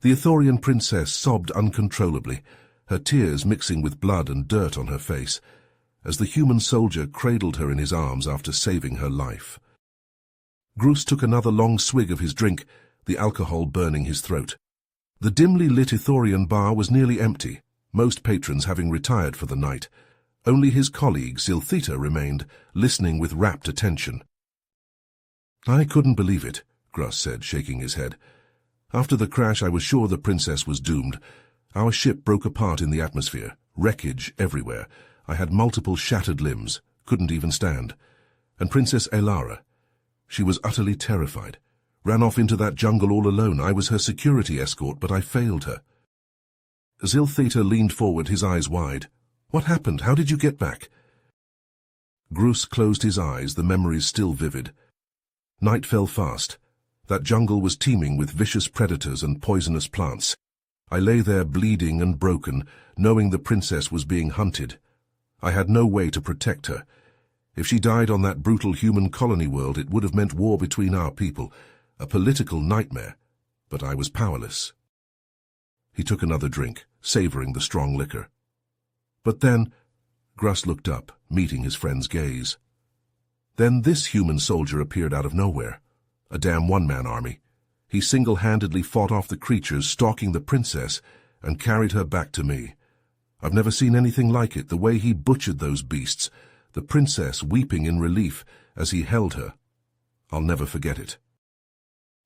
The Ithorian princess sobbed uncontrollably, her tears mixing with blood and dirt on her face, as the human soldier cradled her in his arms after saving her life. Grus took another long swig of his drink, the alcohol burning his throat. The dimly lit Ithorian bar was nearly empty, most patrons having retired for the night. Only his colleague, Ziltheta, remained, listening with rapt attention. "I couldn't believe it," Grus said, shaking his head. "After the crash, I was sure the princess was doomed. Our ship broke apart in the atmosphere, wreckage everywhere. I had multiple shattered limbs, couldn't even stand. And Princess Elara, she was utterly terrified. Ran off into that jungle all alone. I was her security escort, but I failed her." Ziltheta leaned forward, his eyes wide. "What happened? How did you get back?" Grus closed his eyes, the memories still vivid. Night fell fast. That jungle was teeming with vicious predators and poisonous plants. I lay there bleeding and broken, knowing the princess was being hunted. I had no way to protect her. If she died on that brutal human colony world, it would have meant war between our people, a political nightmare, but I was powerless. He took another drink, savoring the strong liquor. But then, Grus looked up, meeting his friend's gaze. Then this human soldier appeared out of nowhere, a damn one-man army. He single-handedly fought off the creatures stalking the princess and carried her back to me. I've never seen anything like it, the way he butchered those beasts, the princess weeping in relief as he held her. I'll never forget it.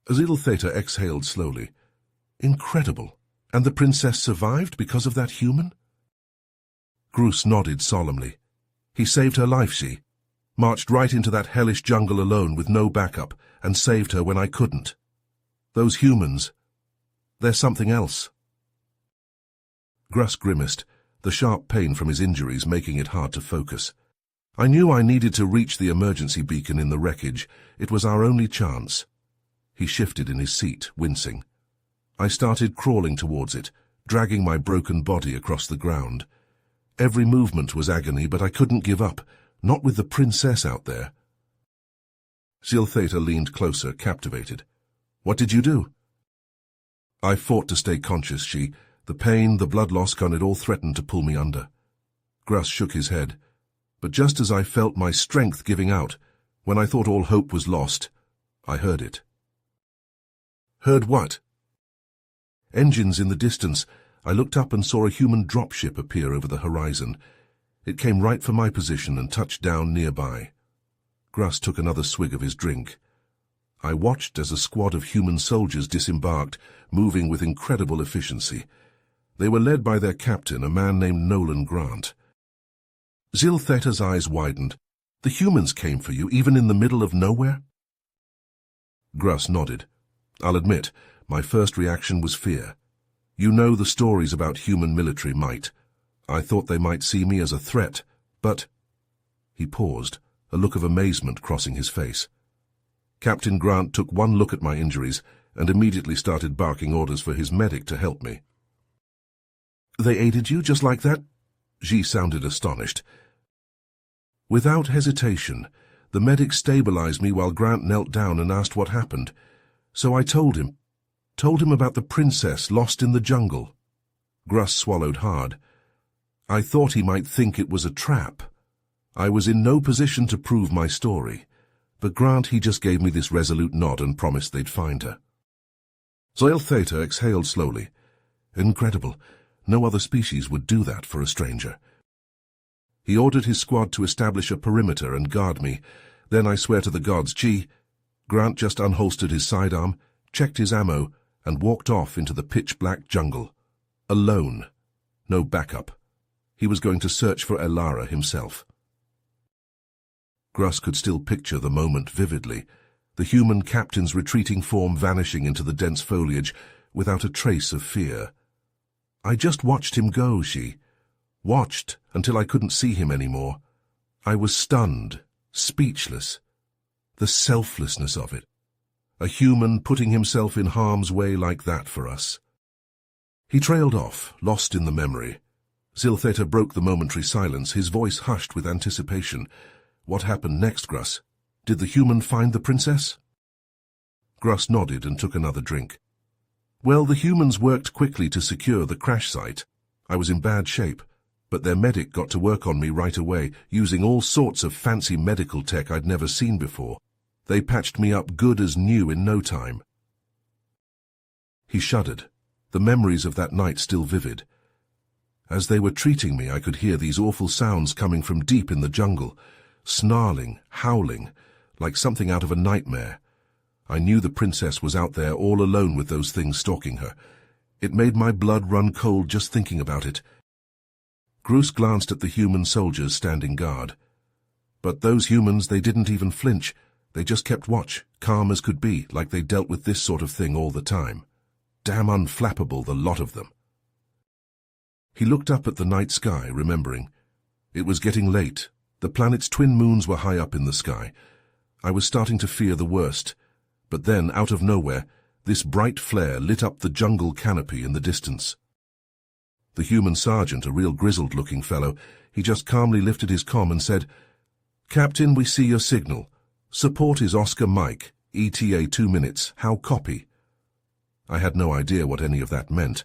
Ziltheta exhaled slowly. Incredible. And the princess survived because of that human? Grus nodded solemnly. He saved her life, she. Marched right into that hellish jungle alone with no backup, and saved her when I couldn't. Those humans, they're something else. Grus grimaced, the sharp pain from his injuries making it hard to focus. I knew I needed to reach the emergency beacon in the wreckage. It was our only chance. He shifted in his seat, wincing. I started crawling towards it, dragging my broken body across the ground. Every movement was agony, but I couldn't give up, not with the princess out there. Ziltheta leaned closer, captivated. "What did you do?" I fought to stay conscious, she. The pain, the blood loss, it all threatened to pull me under. Grus shook his head. But just as I felt my strength giving out, when I thought all hope was lost, I heard it. Heard what? Engines in the distance. I looked up and saw a human dropship appear over the horizon. It came right for my position and touched down nearby. Grus took another swig of his drink. I watched as a squad of human soldiers disembarked, moving with incredible efficiency. They were led by their captain, a man named Nolan Grant. Ziltheta's eyes widened. "The humans came for you, even in the middle of nowhere?" Grus nodded. "I'll admit, my first reaction was fear. You know the stories about human military might. I thought they might see me as a threat, but—" He paused, a look of amazement crossing his face. Captain Grant took one look at my injuries and immediately started barking orders for his medic to help me. "They aided you just like that?" She sounded astonished. Without hesitation, the medic stabilized me while Grant knelt down and asked what happened. So I told him about the princess lost in the jungle. Grus swallowed hard. I thought he might think it was a trap. I was in no position to prove my story, but Grant, he just gave me this resolute nod and promised they'd find her. Ziltheta exhaled slowly. Incredible. No other species would do that for a stranger. He ordered his squad to establish a perimeter and guard me. Then, I swear to the gods, Grant just unholstered his sidearm, checked his ammo, and walked off into the pitch-black jungle. Alone. No backup. He was going to search for Elara himself. Grus could still picture the moment vividly, the human captain's retreating form vanishing into the dense foliage without a trace of fear. I just watched him go, watched until I couldn't see him anymore. I was stunned, speechless. The selflessness of it. A human putting himself in harm's way like that for us. He trailed off, lost in the memory. Ziltheta broke the momentary silence, his voice hushed with anticipation. What happened next, Grus? Did the human find the princess? Grus nodded and took another drink. Well, the humans worked quickly to secure the crash site. I was in bad shape, but their medic got to work on me right away, using all sorts of fancy medical tech I'd never seen before. They patched me up good as new in no time. He shuddered, the memories of that night still vivid. As they were treating me, I could hear these awful sounds coming from deep in the jungle, snarling, howling, like something out of a nightmare. I knew the princess was out there all alone with those things stalking her. It made my blood run cold just thinking about it. Grus glanced at the human soldiers standing guard. But those humans, they didn't even flinch. They just kept watch, calm as could be, like they dealt with this sort of thing all the time. Damn unflappable, the lot of them. He looked up at the night sky, remembering. It was getting late. The planet's twin moons were high up in the sky. I was starting to fear the worst. But then, out of nowhere, this bright flare lit up the jungle canopy in the distance. The human sergeant, a real grizzled-looking fellow, he just calmly lifted his comm and said, "Captain, we see your signal. Support is Oscar Mike, ETA 2 minutes. How copy?" I had no idea what any of that meant,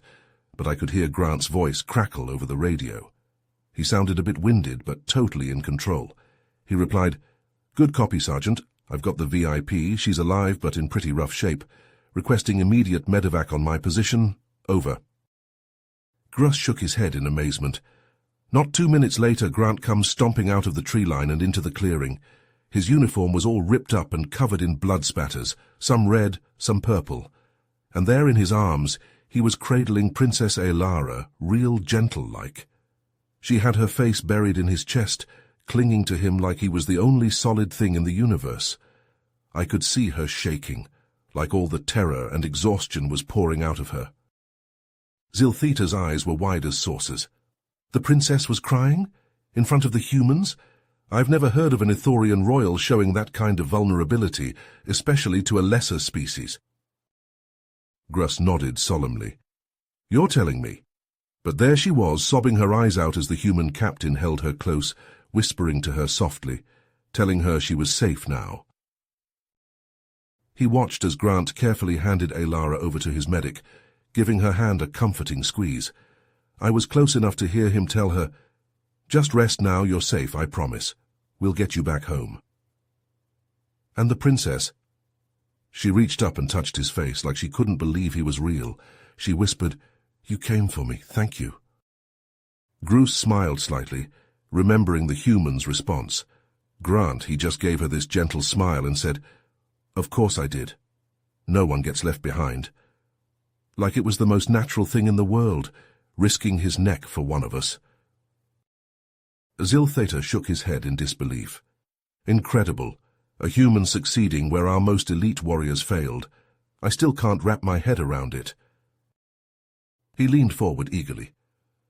but I could hear Grant's voice crackle over the radio. He sounded a bit winded, but totally in control. He replied, "Good copy, Sergeant. I've got the VIP. She's alive, but in pretty rough shape. Requesting immediate medevac on my position. Over." Grus shook his head in amazement. Not 2 minutes later, Grant comes stomping out of the tree line and into the clearing. His uniform was all ripped up and covered in blood spatters, some red, some purple. And there in his arms, he was cradling Princess Alara, real gentle-like. She had her face buried in his chest, clinging to him like he was the only solid thing in the universe. I could see her shaking, like all the terror and exhaustion was pouring out of her. Zilthita's eyes were wide as saucers. The princess was crying? In front of the humans? I've never heard of an Ithorian royal showing that kind of vulnerability, especially to a lesser species. Grus nodded solemnly. "You're telling me." But there she was, sobbing her eyes out as the human captain held her close, whispering to her softly, telling her she was safe now. He watched as Grant carefully handed Alara over to his medic, giving her hand a comforting squeeze. I was close enough to hear him tell her, "Just rest now, you're safe, I promise. We'll get you back home." And the princess? She reached up and touched his face like she couldn't believe he was real. She whispered, "You came for me, thank you." Grus smiled slightly, remembering the human's response. Grant, he just gave her this gentle smile and said, "Of course I did. No one gets left behind." Like it was the most natural thing in the world, risking his neck for one of us. Ziltheta shook his head in disbelief. Incredible. A human succeeding where our most elite warriors failed. I still can't wrap my head around it. He leaned forward eagerly.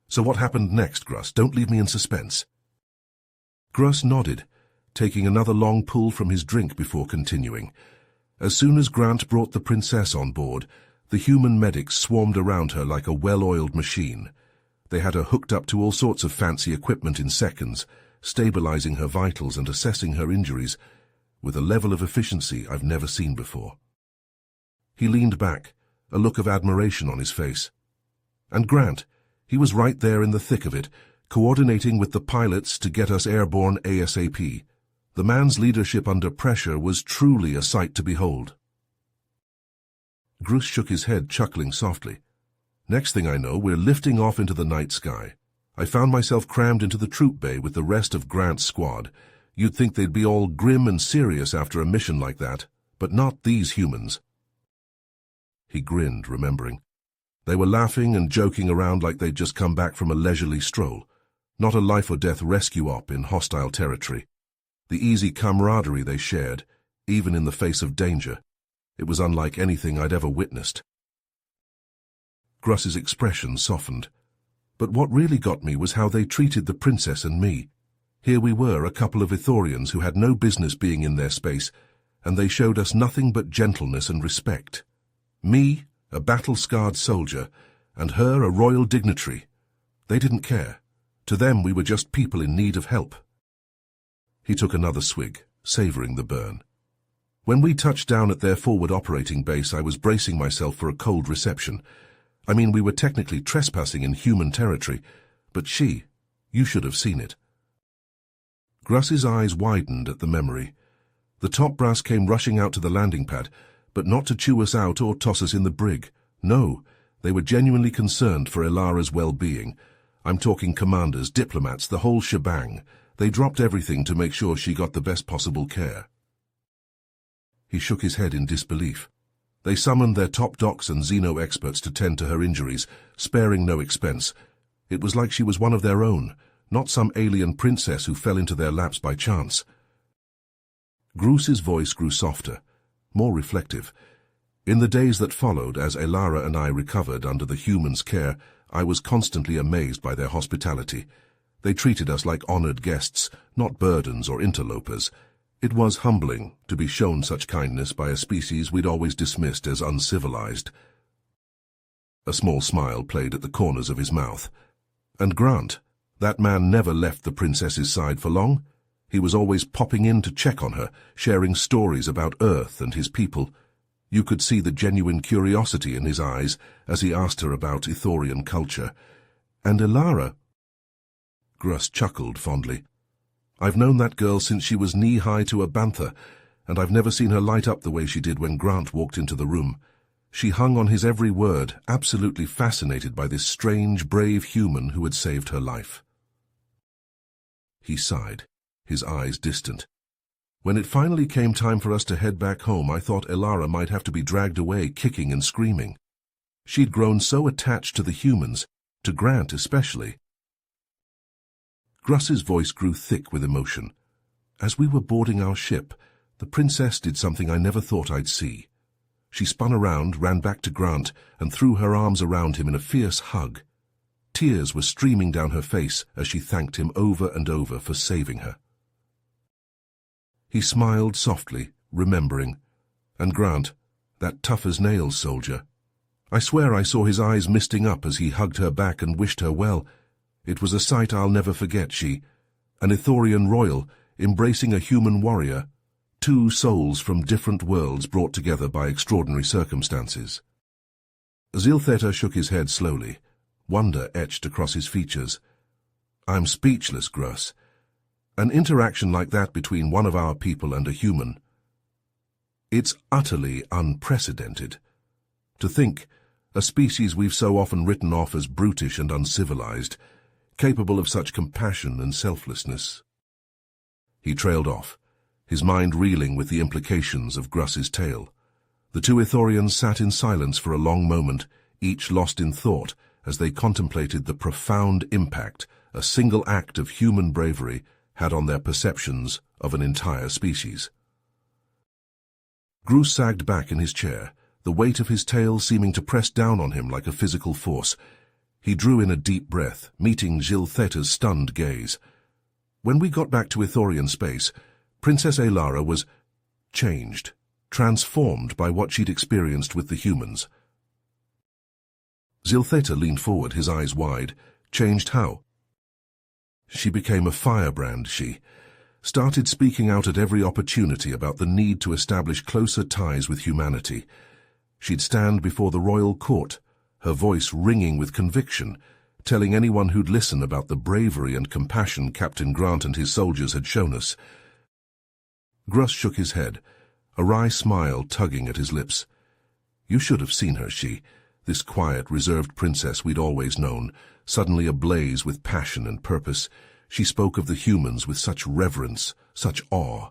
"So what happened next, Grus? Don't leave me in suspense." Grus nodded, taking another long pull from his drink before continuing. As soon as Grant brought the princess on board, the human medics swarmed around her like a well-oiled machine. They had her hooked up to all sorts of fancy equipment in seconds, stabilizing her vitals and assessing her injuries, with a level of efficiency I've never seen before. He leaned back, a look of admiration on his face. And Grant, he was right there in the thick of it, coordinating with the pilots to get us airborne ASAP. The man's leadership under pressure was truly a sight to behold. Grus shook his head, chuckling softly. Next thing I know, we're lifting off into the night sky. I found myself crammed into the troop bay with the rest of Grant's squad. You'd think they'd be all grim and serious after a mission like that, but not these humans. He grinned, remembering. They were laughing and joking around like they'd just come back from a leisurely stroll, not a life-or-death rescue op in hostile territory. The easy camaraderie they shared, even in the face of danger, it was unlike anything I'd ever witnessed. Grus's expression softened. But what really got me was how they treated the princess and me. Here we were, a couple of Ithorians who had no business being in their space, and they showed us nothing but gentleness and respect. Me, a battle-scarred soldier, and her, a royal dignitary. They didn't care. To them, we were just people in need of help. He took another swig, savoring the burn. When we touched down at their forward operating base, I was bracing myself for a cold reception. I mean, we were technically trespassing in human territory, but you should have seen it. Gruss's eyes widened at the memory. The top brass came rushing out to the landing pad, but not to chew us out or toss us in the brig. No, they were genuinely concerned for Elara's well-being. I'm talking commanders, diplomats, the whole shebang. They dropped everything to make sure she got the best possible care. He shook his head in disbelief. They summoned their top docs and xeno experts to tend to her injuries, sparing no expense. It was like she was one of their own, not some alien princess who fell into their laps by chance. Gruss's voice grew softer, more reflective. In the days that followed, as Elara and I recovered under the humans' care, I was constantly amazed by their hospitality. They treated us like honored guests, not burdens or interlopers. It was humbling to be shown such kindness by a species we'd always dismissed as uncivilized. A small smile played at the corners of his mouth. And Grant, that man never left the princess's side for long. He was always popping in to check on her, sharing stories about Earth and his people. You could see the genuine curiosity in his eyes as he asked her about Ithorian culture. And Elara... Gruss chuckled fondly. I've known that girl since she was knee-high to a bantha, and I've never seen her light up the way she did when Grant walked into the room. She hung on his every word, absolutely fascinated by this strange, brave human who had saved her life. He sighed, his eyes distant. When it finally came time for us to head back home, I thought Elara might have to be dragged away, kicking and screaming. She'd grown so attached to the humans, to Grant especially. Gruss's voice grew thick with emotion. As we were boarding our ship, the princess did something I never thought I'd see. She spun around, ran back to Grant, and threw her arms around him in a fierce hug. Tears were streaming down her face as she thanked him over and over for saving her. He smiled softly, remembering. And Grant, that tough-as-nails soldier. I swear I saw his eyes misting up as he hugged her back and wished her well. It was a sight I'll never forget, an Ithorian royal embracing a human warrior, two souls from different worlds brought together by extraordinary circumstances. Ziltheta shook his head slowly, wonder etched across his features. I'm speechless, Gruss. An interaction like that between one of our people and a human. It's utterly unprecedented. To think, a species we've so often written off as brutish and uncivilized, capable of such compassion and selflessness. He trailed off, his mind reeling with the implications of Gruss's tale. The two Ithorians sat in silence for a long moment, each lost in thought, as they contemplated the profound impact a single act of human bravery had on their perceptions of an entire species. Gruss sagged back in his chair, the weight of his tale seeming to press down on him like a physical force. He drew in a deep breath, meeting Ziltheta's stunned gaze. When we got back to Ithorian space, Princess Elara was changed, transformed by what she'd experienced with the humans. Ziltheta leaned forward, his eyes wide. Changed how? She became a firebrand, started speaking out at every opportunity about the need to establish closer ties with humanity. She'd stand before the royal court, her voice ringing with conviction, telling anyone who'd listen about the bravery and compassion Captain Grant and his soldiers had shown us. Gruss shook his head, a wry smile tugging at his lips. You should have seen her, this quiet, reserved princess we'd always known, suddenly ablaze with passion and purpose. She spoke of the humans with such reverence, such awe,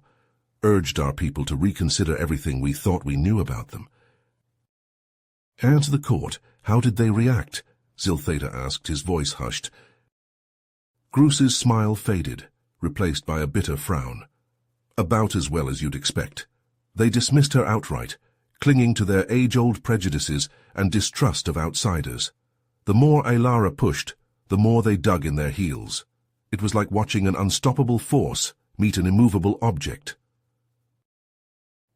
urged our people to reconsider everything we thought we knew about them. And the court, how did they react? Ziltheta asked, his voice hushed. Gruss's smile faded, replaced by a bitter frown. About as well as you'd expect. They dismissed her outright, clinging to their age-old prejudices and distrust of outsiders. The more Elara pushed, the more they dug in their heels. It was like watching an unstoppable force meet an immovable object.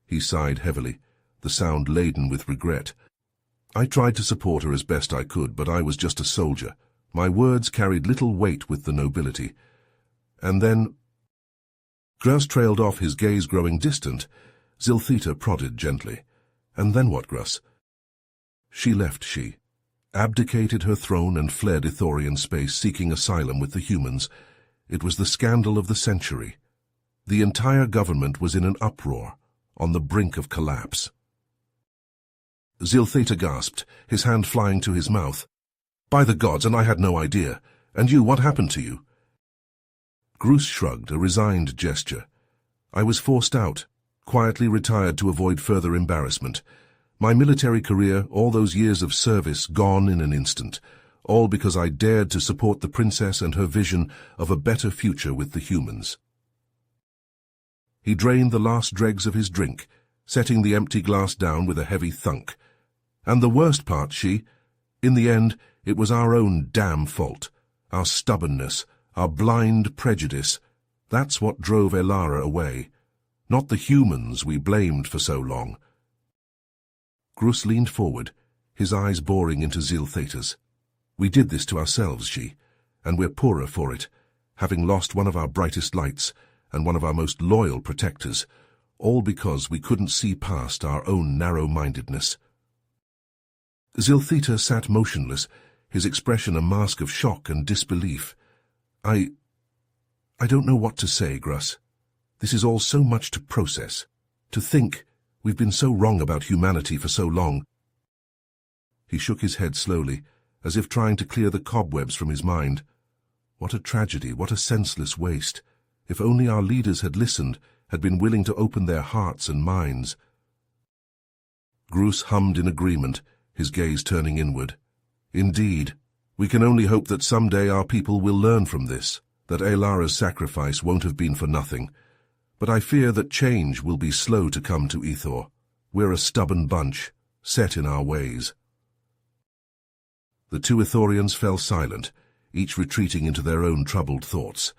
He sighed heavily, the sound laden with regret. I tried to support her as best I could, but I was just a soldier. My words carried little weight with the nobility. And then... Gruss trailed off, his gaze growing distant. Ziltheta prodded gently. And then what, Grus? She left, she abdicated her throne and fled Ithorian space, seeking asylum with the humans. It was the scandal of the century. The entire government was in an uproar, on the brink of collapse. Ziltheta gasped, his hand flying to his mouth. By the gods, and I had no idea. And you, what happened to you? Grus shrugged, a resigned gesture. I was forced out, quietly retired to avoid further embarrassment. My military career, all those years of service, gone in an instant, all because I dared to support the princess and her vision of a better future with the humans. He drained the last dregs of his drink, setting the empty glass down with a heavy thunk. And the worst part, in the end, it was our own damn fault, our stubbornness, our blind prejudice. That's what drove Elara away, not the humans we blamed for so long. Grus leaned forward, his eyes boring into Ziltheta's. We did this to ourselves, and we're poorer for it, having lost one of our brightest lights and one of our most loyal protectors, all because we couldn't see past our own narrow-mindedness. Ziltheta sat motionless, his expression a mask of shock and disbelief. I don't know what to say, Grus. This is all so much to process. To think, we've been so wrong about humanity for so long. He shook his head slowly, as if trying to clear the cobwebs from his mind. What a tragedy, what a senseless waste. If only our leaders had listened, had been willing to open their hearts and minds. Grus hummed in agreement, his gaze turning inward. Indeed, we can only hope that someday our people will learn from this, that Elara's sacrifice won't have been for nothing. But I fear that change will be slow to come to Ithor. We're a stubborn bunch, set in our ways. The two Ithorians fell silent, each retreating into their own troubled thoughts.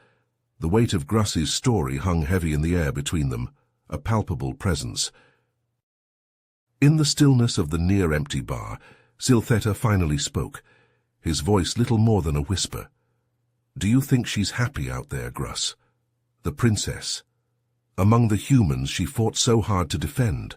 The weight of Grus's story hung heavy in the air between them, a palpable presence. In the stillness of the near-empty bar, Ziltheta finally spoke, his voice little more than a whisper. Do you think she's happy out there, Grus? The princess. Among the humans she fought so hard to defend.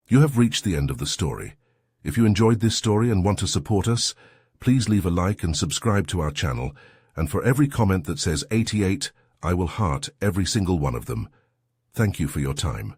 You have reached the end of the story. If you enjoyed this story and want to support us, please leave a like and subscribe to our channel, and for every comment that says 88, I will heart every single one of them. Thank you for your time.